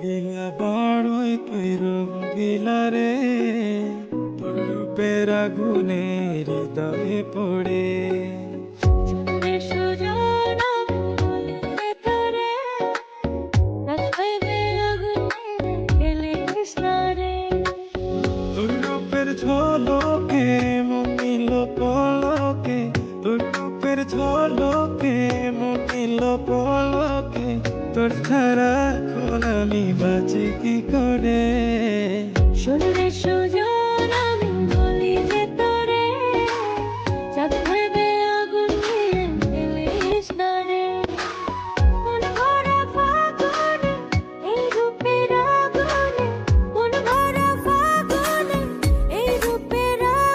রঙিলা বড়ই তুই রঙিলা রে, তোর রূপের আগুনে হৃদয়ে পড়ে। তোর রূপের ঝলকে মনিল পলকে, তোর রূপের ঝলকে মনিল পলকে, তোর ছাড়া এখন আমি বাঁচি কি করে। শরীরে